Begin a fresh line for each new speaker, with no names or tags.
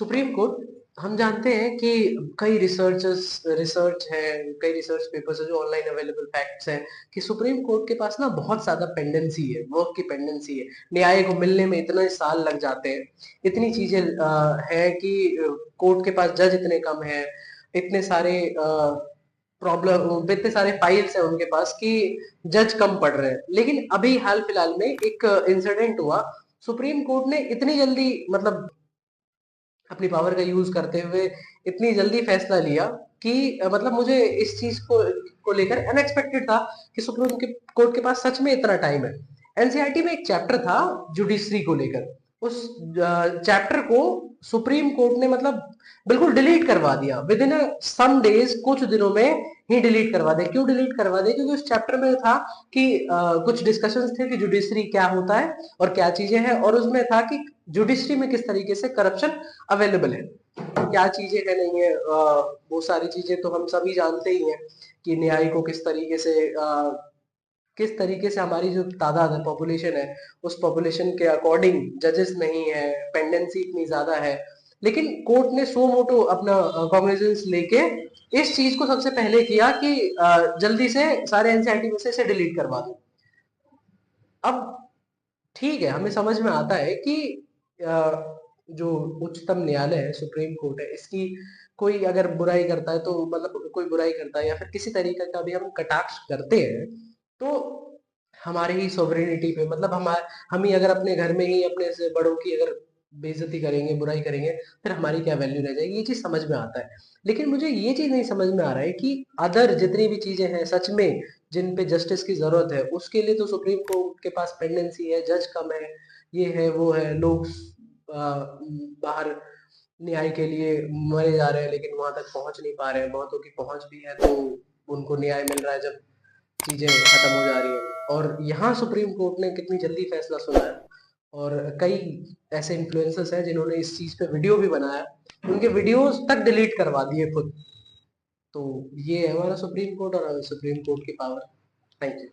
Supreme court, हम जानते हैं कि कई रिसर्च है, कई रिसर्च पेपर्स है जो ऑनलाइन अवेलेबल फैक्ट्स हैं कि सुप्रीम कोर्ट के पास ना बहुत ज्यादा पेंडेंसी है, वर्क की पेंडेंसी है। न्याय को मिलने में इतने साल लग जाते हैं, इतनी चीजें है कि कोर्ट के पास जज इतने कम है, इतने सारे प्रॉब्लम, इतने सारे फाइल्स हैं उनके पास कि जज कम पड़ रहे हैं। लेकिन अभी हाल फिलहाल में एक इंसिडेंट हुआ, सुप्रीम कोर्ट ने इतनी जल्दी, मतलब अपनी पावर का यूज करते हुए इतनी जल्दी फैसला लिया कि मतलब मुझे इस चीज को लेकर अनएक्सपेक्टेड था कि सुप्रीम कोर्ट के पास सच में इतना टाइम है। एनसीईआरटी में एक चैप्टर था जुडिशरी को लेकर, उस चैप्टर को सुप्रीम कोर्ट ने मतलब बिल्कुल डिलीट करवा दिया विद इन सम डेज, कुछ दिनों में ही डिलीट करवा दे। क्यों डिलीट करवा दे? क्योंकि उस चैप्टर में था कि कुछ डिस्कशंस थे कि जुडिशरी क्या होता है और क्या चीजें हैं, और उसमें था कि जुडिशरी में किस तरीके से करप्शन अवेलेबल है, तो क्या चीजें है नहीं है। वो सारी चीजें तो हम सभी जानते ही हैं कि न्याय को किस तरीके से हमारी जो तादाद है, पॉपुलेशन है, उस पॉपुलेशन के अकॉर्डिंग जजेस नहीं है, पेंडेंसी इतनी ज्यादा है। लेकिन कोर्ट ने सो मोटो अपना कॉग्निजेंस लेके इस चीज को सबसे पहले किया कि जल्दी से सारे एनसीईआरटी में से इसे डिलीट करवा दो। अब ठीक है, हमें समझ में आता है कि जो उच्चतम न्यायालय है, सुप्रीम कोर्ट है, इसकी कोई अगर बुराई करता है तो मतलब कोई बुराई करता है या फिर किसी तरीके का भी हम कटाक्ष करते हैं तो हमारे ही सोवरेनिटी पे, मतलब हम ही अगर अपने घर में ही अपने से बड़ों की अगर बेइज्जती करेंगे, बुराई करेंगे, फिर हमारी क्या वैल्यू रह जाएगी। ये चीज समझ में आता है। लेकिन मुझे ये चीज नहीं समझ में आ रहा है कि अदर जितनी भी चीजें हैं सच में जिन पे जस्टिस की जरूरत है, उसके लिए तो सुप्रीम कोर्ट के पास पेंडेंसी है, जज कम है, ये है वो है, लोग बाहर न्याय के लिए मरे जा रहे हैं लेकिन वहां तक पहुंच नहीं पा रहे हैं, बहुतों की पहुंच भी है तो उनको न्याय मिल रहा है जब चीजें खत्म हो जा रही है। और यहाँ सुप्रीम कोर्ट ने कितनी जल्दी फैसला सुनाया, और कई ऐसे इन्फ्लुएंसर्स हैं जिन्होंने इस चीज पे वीडियो भी बनाया, उनके वीडियोस तक डिलीट करवा दिए खुद। तो ये है हमारा सुप्रीम कोर्ट और सुप्रीम कोर्ट की पावर। Thank you.